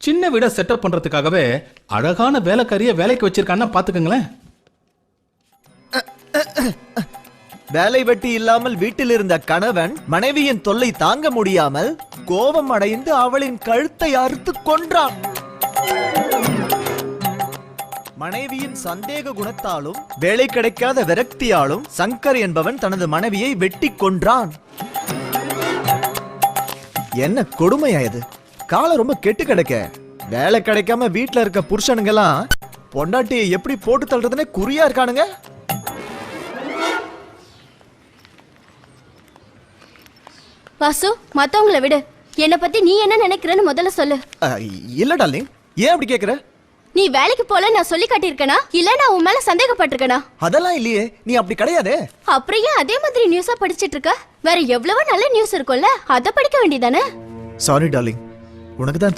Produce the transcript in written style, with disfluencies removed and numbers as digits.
சின்ன வீட செட்டப் பண்றதுக்காகவே அழகான வேலைக்காரிய வேலைக்கு வச்சிருக்கான்னா பாத்துக்கங்களேன். வேலை வெட்டி இல்லாமல் வீட்டில் இருந்த கணவன் மனைவியின் தொல்லை தாங்க முடியாமல் கோபம் அடைந்து அவளின் கழுத்தை அறுத்து கொன்றான். மனைவியின் சந்தேக குணத்தாலும் வேலை கிடைக்காத விரக்தியாலும் சங்கர் என்பவன் தனது மனைவியை வெட்டி கொன்றான். என்ன கொடுமையா இது? காலம் ரொம்ப கெட்டு கிடக்க. வேலை கிடைக்காம வீட்டுல இருக்க புருஷனுங்கெல்லாம் பொண்டாட்டியை எப்படி போட்டு தள்ளுறதுனே குறியா இருக்கானுங்க. வாசு, மத்தவங்கள விடு. என்ன பத்தி நீ என்ன நினைக்கிறன்னு முதல்ல சொல்லு. இல்ல டார்லிங், ஏன் அப்படி கேக்குற? நீ வேலைக்கு போல நான் சொல்லி காட்டியிருக்கனா இல்ல நான் உன் மேல சந்தேகப்பட்டிருக்கனா? அதெல்லாம் இல்லையே, நீ அப்படி கிடையாதே. அப்புறம் ஏன் அதே மாதிரி நியூஸா படிச்சிட்டு இருக்க? வேற எவ்வளவோ நல்ல நியூஸ் இருக்கும்ல, அத படிக்க வேண்டியதானே? சாரி டார்லிங், உனக்கு தான்